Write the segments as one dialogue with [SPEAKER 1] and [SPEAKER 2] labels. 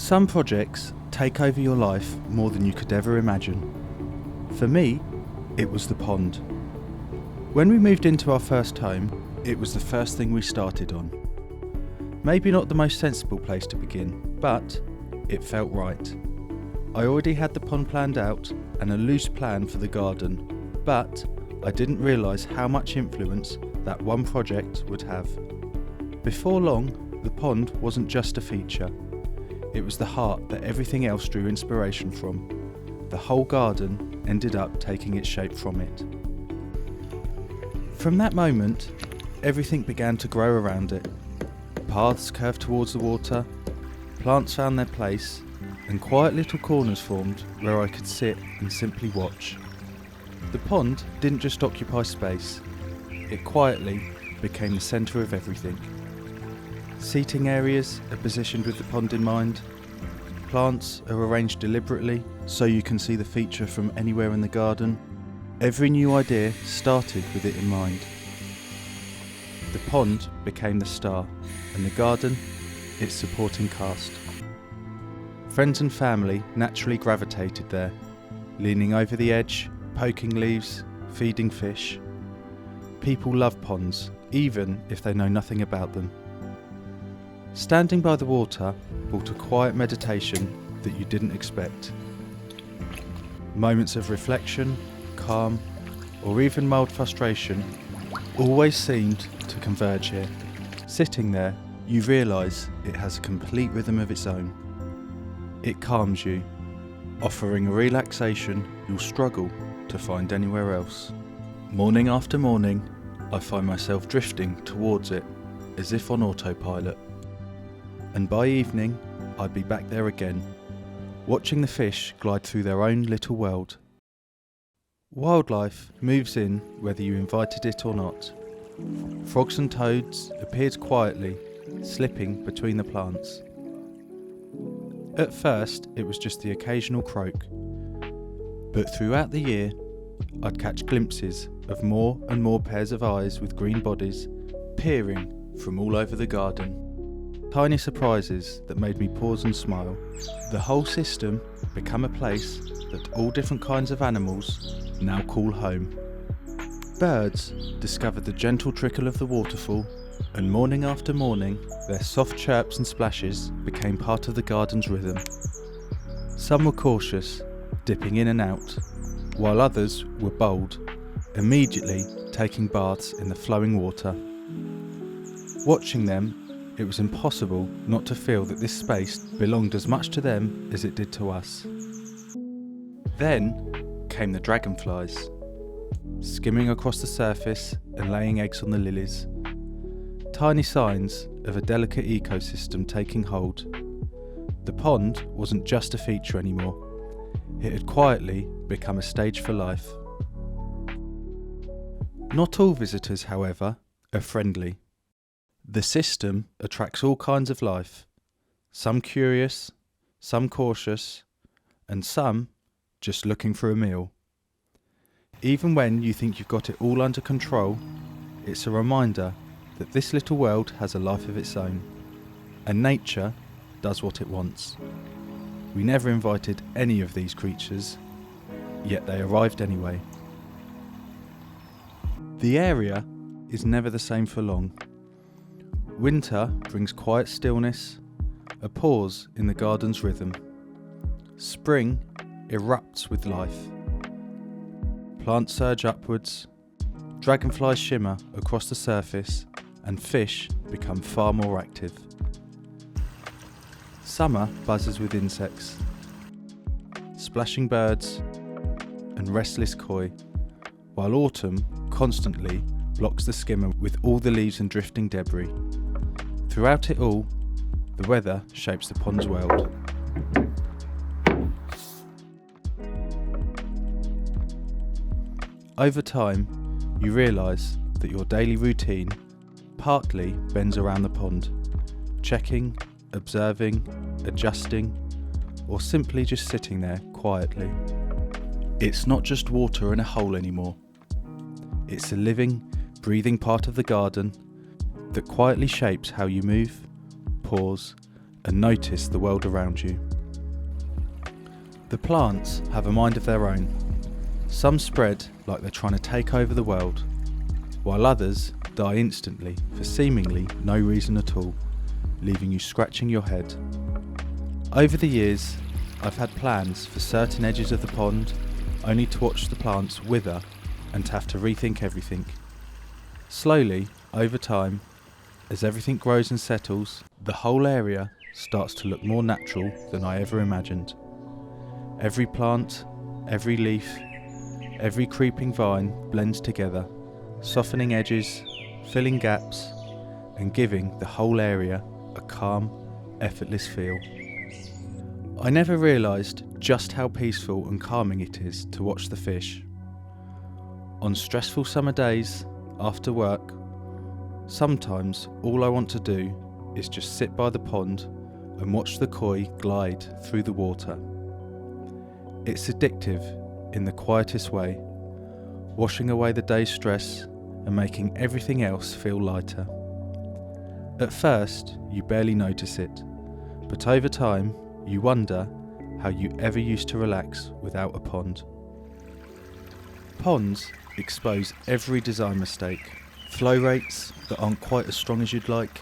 [SPEAKER 1] Some projects take over your life more than you could ever imagine. For me, it was the pond. When we moved into our first home, it was the first thing we started on. Maybe not the most sensible place to begin, but it felt right. I already had the pond planned out and a loose plan for the garden, but I didn't realise how much influence that one project would have. Before long, the pond wasn't just a feature. It was the heart that everything else drew inspiration from. The whole garden ended up taking its shape from it. From that moment, everything began to grow around it. Paths curved towards the water, plants found their place, and quiet little corners formed where I could sit and simply watch. The pond didn't just occupy space, it quietly became the centre of everything. Seating areas are positioned with the pond in mind. Plants are arranged deliberately so you can see the feature from anywhere in the garden. Every new idea started with it in mind. The pond became the star, and the garden its supporting cast. Friends and family naturally gravitated there, leaning over the edge, poking leaves, feeding fish. People love ponds, even if they know nothing about them. Standing by the water brought a quiet meditation that you didn't expect. Moments of reflection, calm, or even mild frustration always seemed to converge here. Sitting there, you realise it has a complete rhythm of its own. It calms you, offering a relaxation you'll struggle to find anywhere else. Morning after morning, I find myself drifting towards it as if on autopilot. And by evening, I'd be back there again, watching the fish glide through their own little world. Wildlife moves in whether you invited it or not. Frogs and toads appeared quietly, slipping between the plants. At first, it was just the occasional croak, but throughout the year, I'd catch glimpses of more and more pairs of eyes with green bodies peering from all over the garden. Tiny surprises that made me pause and smile. The whole system became a place that all different kinds of animals now call home. Birds discovered the gentle trickle of the waterfall, and morning after morning, their soft chirps and splashes became part of the garden's rhythm. Some were cautious, dipping in and out, while others were bold, immediately taking baths in the flowing water. Watching them, it was impossible not to feel that this space belonged as much to them as it did to us. Then came the dragonflies, skimming across the surface and laying eggs on the lilies. Tiny signs of a delicate ecosystem taking hold. The pond wasn't just a feature anymore. It had quietly become a stage for life. Not all visitors, however, are friendly. The system attracts all kinds of life, some curious, some cautious, and some just looking for a meal. Even when you think you've got it all under control, it's a reminder that this little world has a life of its own, and nature does what it wants. We never invited any of these creatures, yet they arrived anyway. The area is never the same for long. Winter brings quiet stillness, a pause in the garden's rhythm. Spring erupts with life. Plants surge upwards, dragonflies shimmer across the surface, and fish become far more active. Summer buzzes with insects, splashing birds, and restless koi, while autumn constantly blocks the skimmer with all the leaves and drifting debris. Throughout it all, the weather shapes the pond's world. Over time, you realise that your daily routine partly bends around the pond, checking, observing, adjusting, or simply just sitting there quietly. It's not just water in a hole anymore. It's a living, breathing part of the garden that quietly shapes how you move, pause, and notice the world around you. The plants have a mind of their own. Some spread like they're trying to take over the world, while others die instantly for seemingly no reason at all, leaving you scratching your head. Over the years, I've had plans for certain edges of the pond, only to watch the plants wither and to have to rethink everything. Slowly, over time, as everything grows and settles, the whole area starts to look more natural than I ever imagined. Every plant, every leaf, every creeping vine blends together, softening edges, filling gaps, and giving the whole area a calm, effortless feel. I never realised just how peaceful and calming it is to watch the fish. On stressful summer days, after work, sometimes all I want to do is just sit by the pond and watch the koi glide through the water. It's addictive in the quietest way, washing away the day's stress and making everything else feel lighter. At first, you barely notice it, but over time, you wonder how you ever used to relax without a pond. Ponds expose every design mistake, flow rates that aren't quite as strong as you'd like,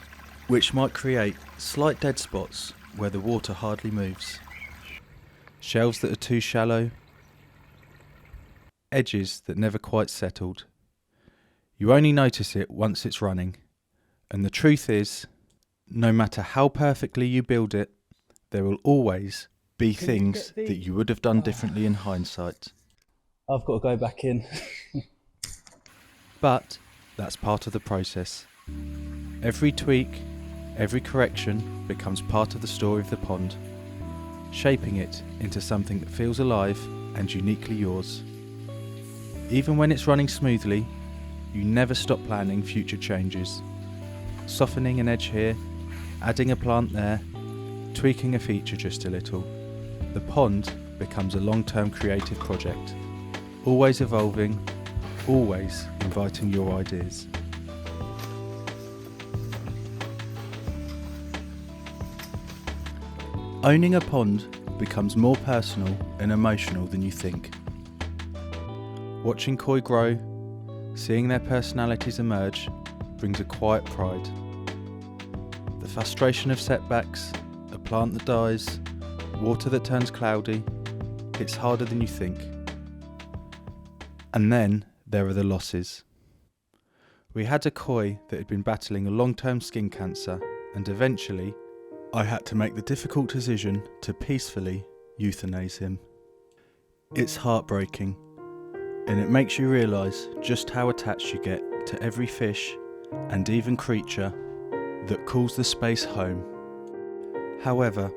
[SPEAKER 1] which might create slight dead spots where the water hardly moves, shelves that are too shallow, edges that never quite settled. You only notice it once it's running, and the truth is, no matter how perfectly you build it, there will always be things that you would have done differently in hindsight.
[SPEAKER 2] I've got to go back in.
[SPEAKER 1] But that's part of the process. Every tweak, every correction becomes part of the story of the pond, shaping it into something that feels alive and uniquely yours. Even when it's running smoothly, you never stop planning future changes. Softening an edge here, adding a plant there, tweaking a feature just a little. The pond becomes a long-term creative project, always evolving, always inviting your ideas. Owning a pond becomes more personal and emotional than you think. Watching koi grow, seeing their personalities emerge, brings a quiet pride. The frustration of setbacks, a plant that dies, water that turns cloudy, hits harder than you think. And then there are the losses. We had a koi that had been battling a long-term skin cancer, and eventually I had to make the difficult decision to peacefully euthanize him. It's heartbreaking, and it makes you realise just how attached you get to every fish and even creature that calls the space home. However,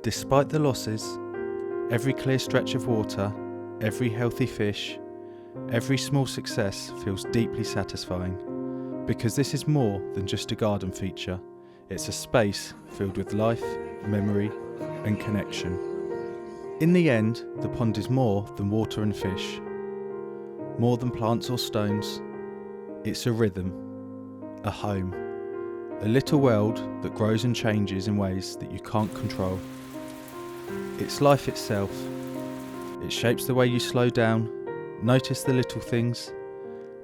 [SPEAKER 1] despite the losses, every clear stretch of water, every healthy fish, every small success feels deeply satisfying, because this is more than just a garden feature. It's a space filled with life, memory, and connection. In the end, the pond is more than water and fish, more than plants or stones. It's a rhythm, a home, a little world that grows and changes in ways that you can't control. It's life itself. It shapes the way you slow down, notice the little things,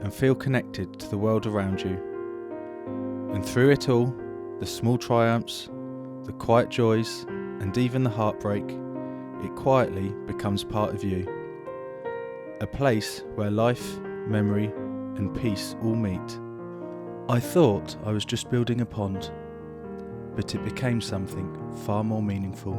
[SPEAKER 1] and feel connected to the world around you. And through it all, the small triumphs, the quiet joys, and even the heartbreak, it quietly becomes part of you. A place where life, memory, and peace all meet. I thought I was just building a pond, but it became something far more meaningful.